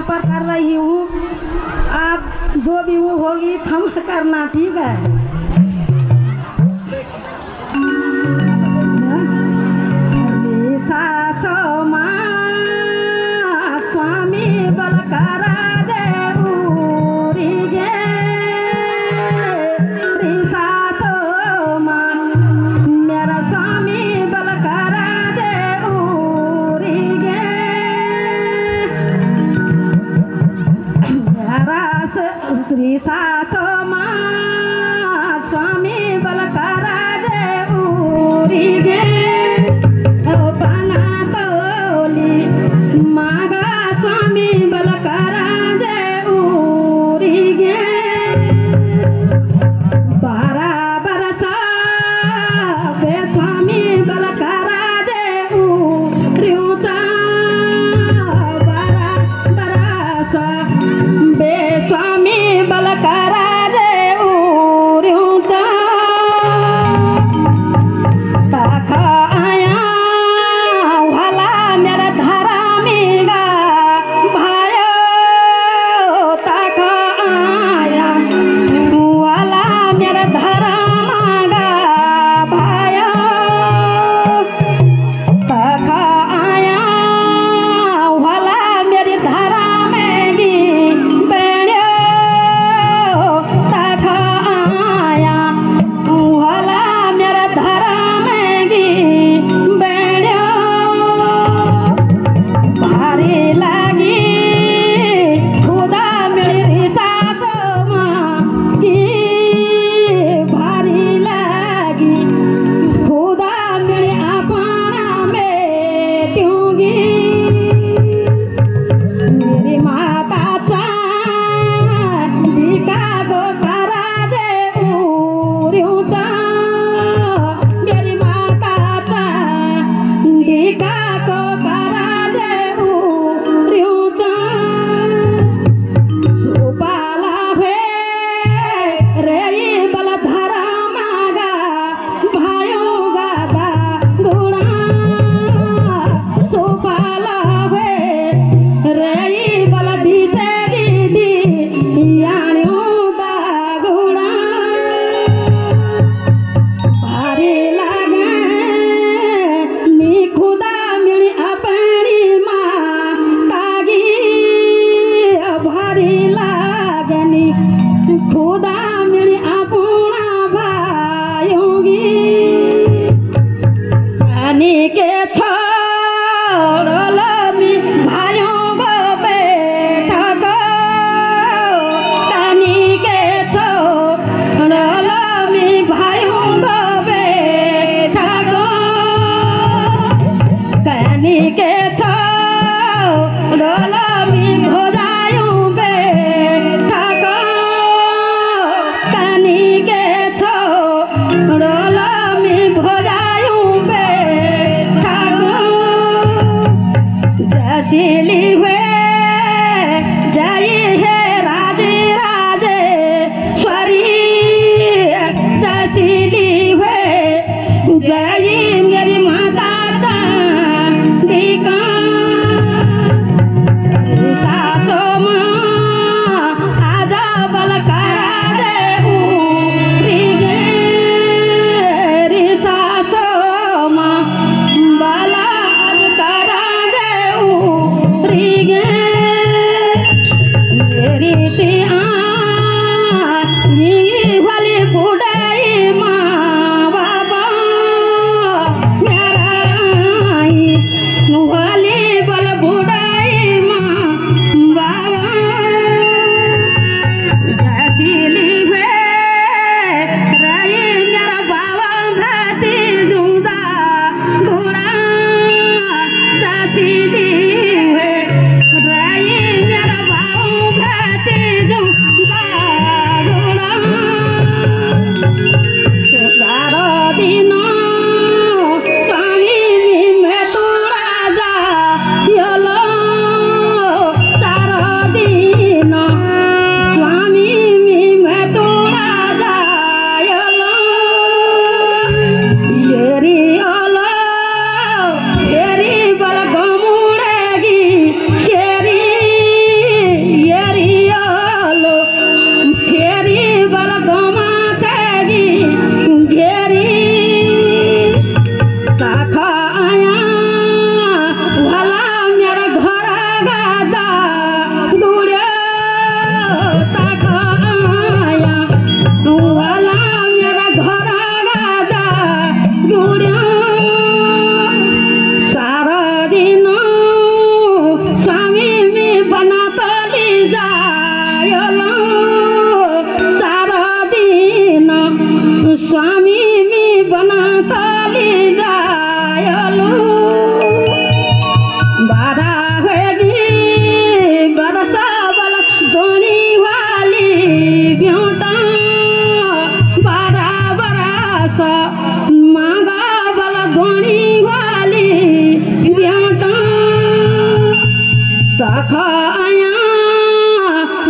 पर कर रही हूँ। आप जो भी वो होगी थम करना, ठीक है। स्वामी बलकारा सासो माँ स्वामी बलकारा जे उरी गे बना तोली मागा स्वामी बलकारा जे उरी गे 12 बरसा बे स्वामी बलकारा जे उरियूचा 12 बरसा बे स्वामी बलकारा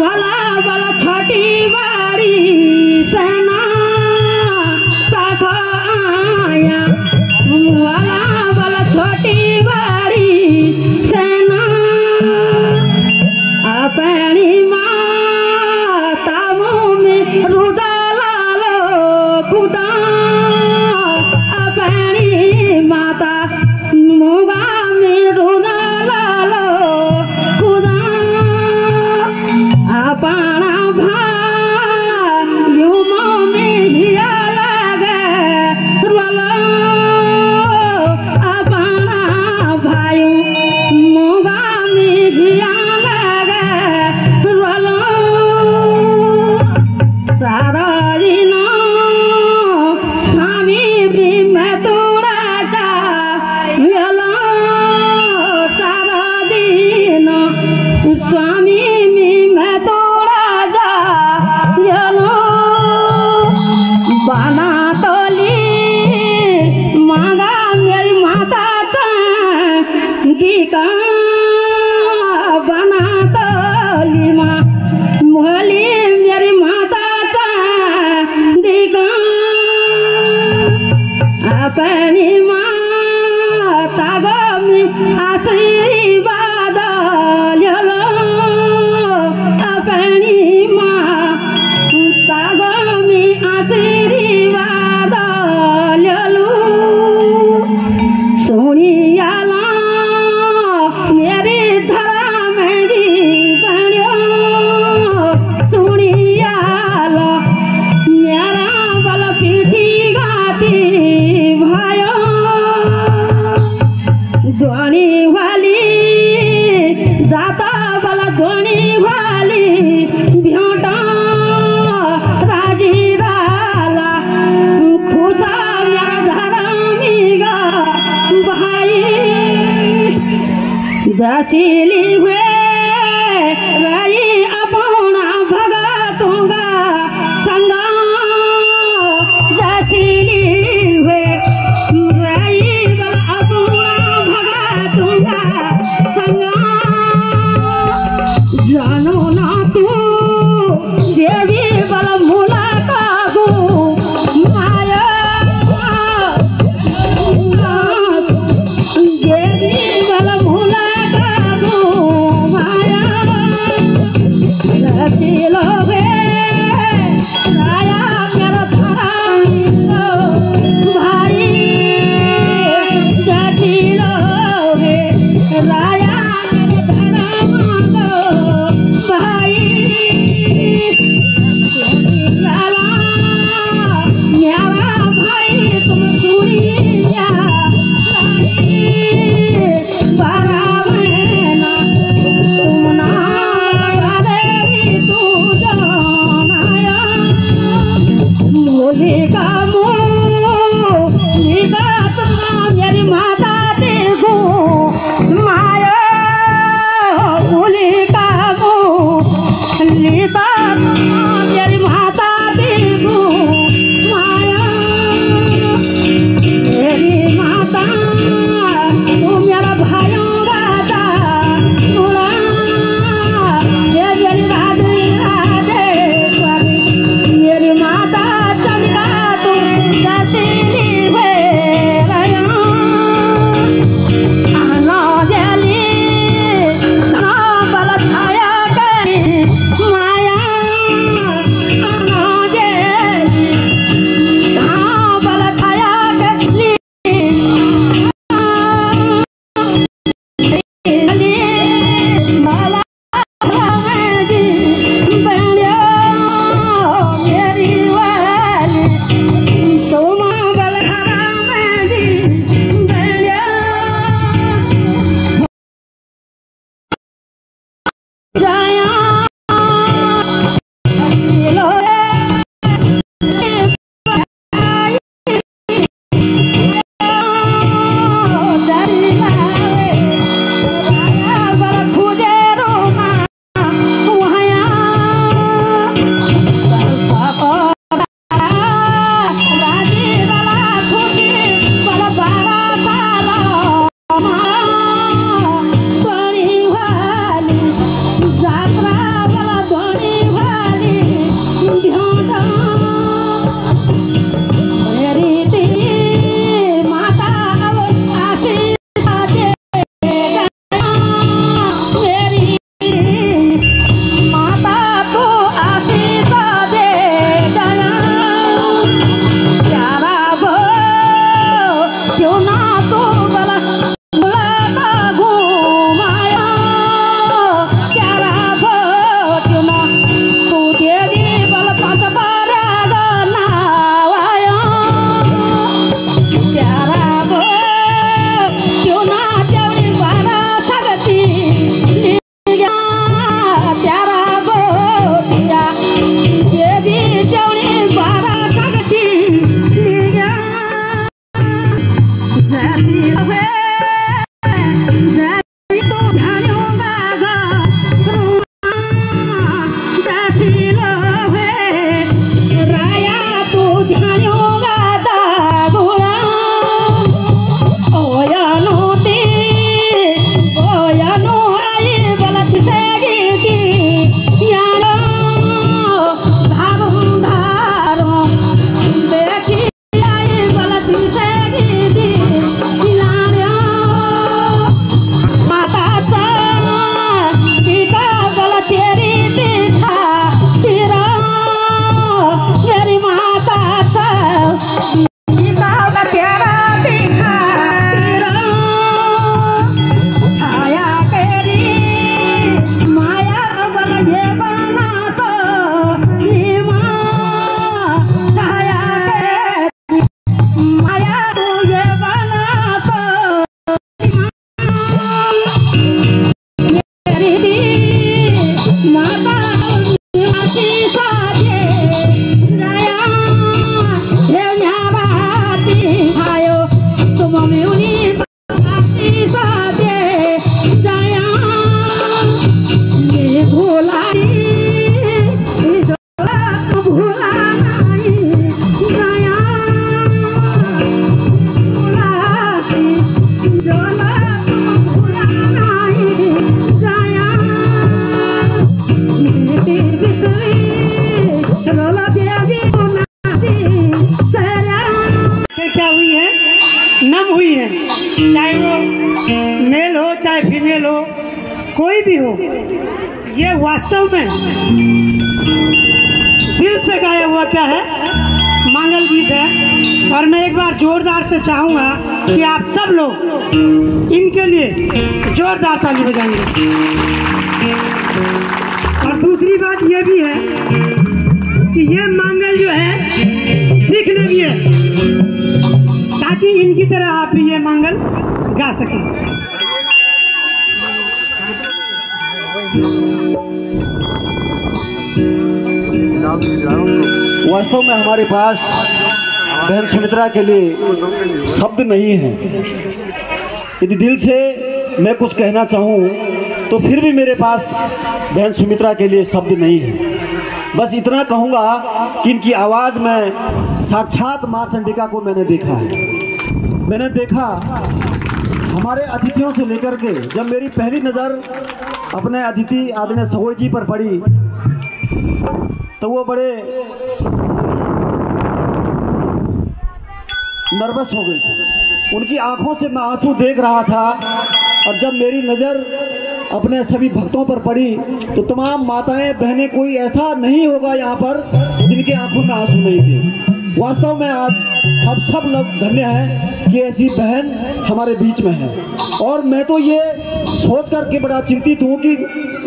वाला वाला छोटी बारी सेना आया वाला वाला छोटी बारी सेना अपनी माता में रुदा लालो खुदा अपनी माता मुगा में रुदा लालो खुदा अपना भाई में हिया लगे रोलो अपना भाई मुगा में हिया लगे रोलो सारा दिन स्वामी भी मैं तोड़ा जा लो सारा दिन स्वामी भी मैं तोड़ा जा लो बना तोली मांगा मेरी माता गीता बना तोली माँ मोली मेरी माता गीता अपनी माता गमी आशीर्वाद लो अपनी माता गमी आशीर्वाद लो सुनिया मेरी धरा में बनो सुनिया मेरा बल पीठी गाती भयो ध्वनि वाली जाता बल ध्वनि वाली भेटा राजी राला खुशा मेरा धरामीगा भाई दसीली हुए रही अपना भगतोंगा संगा दसीली हुए रही अपना भगतोंगा संगा जानो ना तू देवी बल मुला कागू माया देवी बल मुला कागू माया रचिलो गे राया मेरा भाई रचिलो गे राया मेरा से गीती यारो धारो धारो देखी आई गलती से गीती यारो माता सा गीता गलती रीति था तेरा मेरी माता सा गीता तेरा दिखा तेरा छाया तेरी माया बन ये बना तो नीमा छाया तेरी माया मुझे बना तो मेरी दी माता आशी साजे जया हे न्याबाती आयो तुम म्यूनी आशी साजे जया ये भुलाई भुला नहीं जया भुलाती जोला भुला नहीं जया मेरी बिसरी रोला प्याजी नाती सरा क्या हुई है नम हुई है चाहे वो मेल हो चाहे फीमेल हो कोई भी हो ये वास्तव में दिल से गाया हुआ क्या है मंगल गीत है और मैं एक बार जोरदार से चाहूंगा कि आप सब लोग इनके लिए जोरदार ताली बजाएंगे। और दूसरी बात ये भी है कि ये मंगल जो है सीखने भी है ताकि इनकी तरह आप भी ये मंगल गा सकें। वास्तव में हमारे पास बहन सुमित्रा के लिए शब्द नहीं है। यदि दिल से मैं कुछ कहना चाहूँ तो फिर भी मेरे पास बहन सुमित्रा के लिए शब्द नहीं है। बस इतना कहूँगा कि इनकी आवाज़ में साक्षात माँ चंडिका को मैंने देखा है। मैंने देखा हमारे अतिथियों से लेकर के जब मेरी पहली नज़र अपने अतिथि आदरणीय सगोई जी पर पड़ी तो वो बड़े नर्वस हो गई थी। उनकी आंखों से मैं आंसू देख रहा था और जब मेरी नज़र अपने सभी भक्तों पर पड़ी तो तमाम माताएं बहनें कोई ऐसा नहीं होगा यहाँ पर जिनके आंखों में आंसू नहीं थे। वास्तव में आज हम सब लोग धन्य हैं कि ऐसी बहन हमारे बीच में है। और मैं तो ये सोच करके बड़ा चिंतित हूँ कि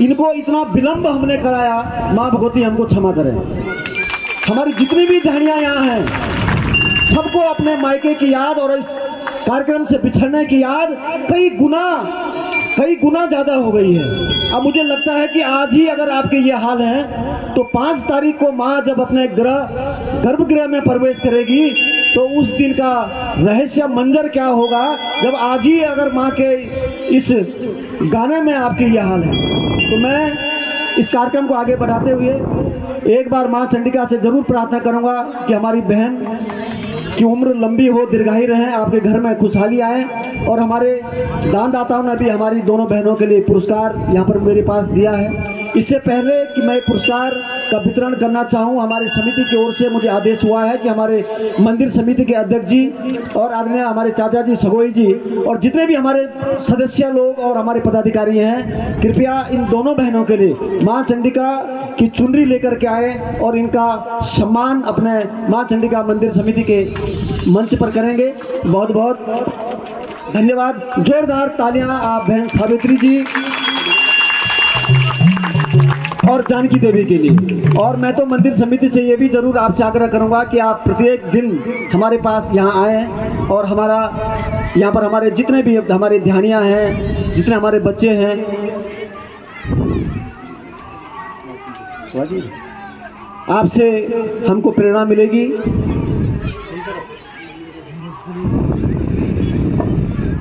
इनको इतना विलम्ब हमने कराया। माँ भगवती हमको क्षमा करें। हमारी जितनी भी बहनियाँ यहाँ हैं सबको अपने मायके की याद और इस कार्यक्रम से बिछड़ने की याद कई गुना ज़्यादा हो गई है। अब मुझे लगता है कि आज ही अगर आपके ये हाल है तो 5 तारीख को माँ जब अपने गर्भगृह में प्रवेश करेगी तो उस दिन का रहस्य मंजर क्या होगा जब आज ही अगर माँ के इस गाने में आपके ये हाल है। तो मैं इस कार्यक्रम को आगे बढ़ाते हुए एक बार माँ चंडिका से जरूर प्रार्थना करूँगा कि हमारी बहन की उम्र लंबी हो, दीर्घायु रहे, आपके घर में खुशहाली आए। और हमारे दानदाताओं ने भी हमारी दोनों बहनों के लिए पुरस्कार यहाँ पर मेरे पास दिया है। इससे पहले कि मैं पुरस्कार का वितरण करना चाहूँ, हमारी समिति की ओर से मुझे आदेश हुआ है कि हमारे मंदिर समिति के अध्यक्ष जी और आदरणीय हमारे चाचा जी सगोई जी और जितने भी हमारे सदस्य लोग और हमारे पदाधिकारी हैं, कृपया इन दोनों बहनों के लिए माँ चंडिका की चुनरी लेकर के आए और इनका सम्मान अपने माँ चंडिका मंदिर समिति के मंच पर करेंगे। बहुत बहुत धन्यवाद। जोरदार तालियां आप बहन सावित्री जी और जानकी देवी के लिए। और मैं तो मंदिर समिति से ये भी जरूर आपसे आग्रह करूंगा कि आप प्रत्येक दिन हमारे पास यहाँ आएँ और हमारा यहाँ पर हमारे जितने भी हमारे ध्यानियाँ हैं, जितने हमारे बच्चे हैं, आपसे हमको प्रेरणा मिलेगी।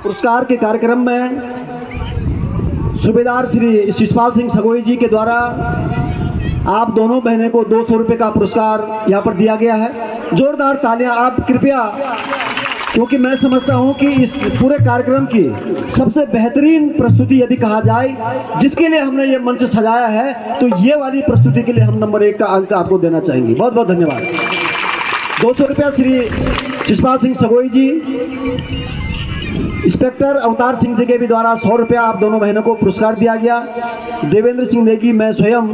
पुरस्कार के कार्यक्रम में सूबेदार श्री शिषपाल सिंह सगोई जी के द्वारा आप दोनों बहनें को 200 रुपये का पुरस्कार यहाँ पर दिया गया है। जोरदार तालियां आप कृपया क्योंकि मैं समझता हूं कि इस पूरे कार्यक्रम की सबसे बेहतरीन प्रस्तुति यदि कहा जाए, जिसके लिए हमने ये मंच सजाया है, तो ये वाली प्रस्तुति के लिए हम नंबर 1 का अंक आपको देना चाहेंगे। बहुत बहुत धन्यवाद। 200 रुपया श्री शिषपाल सिंह सगोई जी, इंस्पेक्टर अवतार सिंह जी के भी द्वारा 100 रुपया आप दोनों बहनों को पुरस्कार दिया गया। देवेंद्र सिंह नेगी, मैं स्वयं,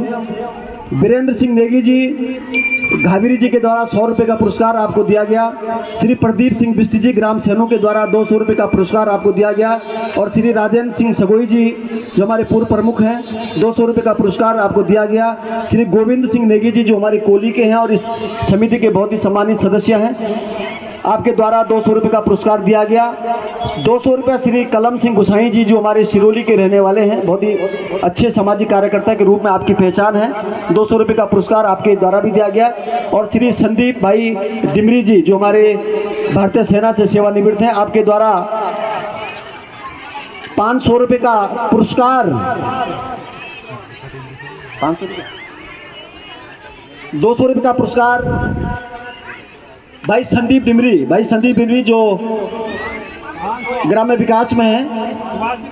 वीरेंद्र सिंह नेगी जी, घाविरी जी के द्वारा 100 रुपये का पुरस्कार आपको दिया गया। श्री प्रदीप सिंह बिस्ती जी ग्राम सेनू के द्वारा 200 रुपये का पुरस्कार आपको दिया गया। और श्री राजेंद्र सिंह सगोई जी जो हमारे पूर्व प्रमुख हैं, 200 रुपये का पुरस्कार आपको दिया गया। श्री गोविंद सिंह नेगी जी जो हमारी कोली के हैं और इस समिति के बहुत ही सम्मानित सदस्य हैं, आपके द्वारा 200 रुपये का पुरस्कार दिया गया। 200 रुपये श्री कलम सिंह गुसाई जी जो हमारे सिरोली के रहने वाले हैं, बहुत ही अच्छे सामाजिक कार्यकर्ता के रूप में आपकी पहचान है, 200 रुपये का पुरस्कार आपके द्वारा भी दिया गया। और श्री संदीप भाई डिमरी जी जो हमारे भारतीय सेना से सेवानिवृत्त हैं, आपके द्वारा 500 रुपये का पुरस्कार, 200 रुपये का पुरस्कार भाई संदीप डिमरी जो ग्राम्य विकास में है,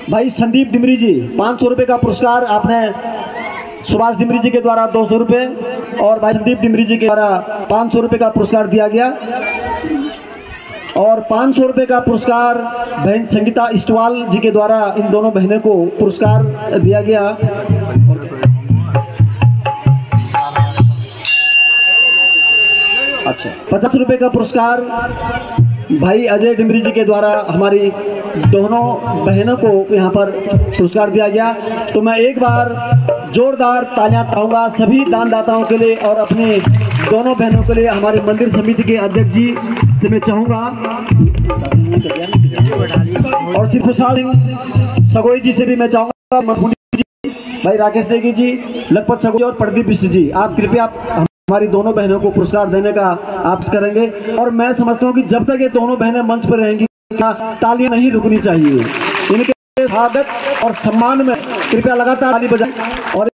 भाई संदीप डिमरी जी 500 रुपये का पुरस्कार आपने सुभाष डिमरी जी के द्वारा 200 रुपये और भाई संदीप डिमरी जी के द्वारा 500 रुपये का पुरस्कार दिया गया। और 500 रुपये का पुरस्कार बहन संगीता इस्टवाल जी के द्वारा इन दोनों बहनों को पुरस्कार दिया गया। अच्छा, 50 रुपये का पुरस्कार भाई अजय डिमरी जी के द्वारा हमारी दोनों बहनों को यहाँ पर पुरस्कार दिया गया। तो मैं एक बार जोरदार तालियां चाहूँगा सभी दानदाताओं के लिए और अपने दोनों बहनों के लिए। हमारे मंदिर समिति के अध्यक्ष जी से मैं चाहूँगा और श्री खुशहाल सिंह सगोई जी से भी मैं चाहूँगा, मधुबनी जी, भाई राकेश नेगी जी, लखपत सगोई और प्रदीप बिस्ती जी, आप कृपया हमारी दोनों बहनों को पुरस्कार देने का आप करेंगे। और मैं समझता हूँ कि जब तक ये दोनों बहनें मंच पर रहेंगी तालियां नहीं रुकनी चाहिए। इनके स्वागत और सम्मान में कृपया लगातार ताली बजाएं। और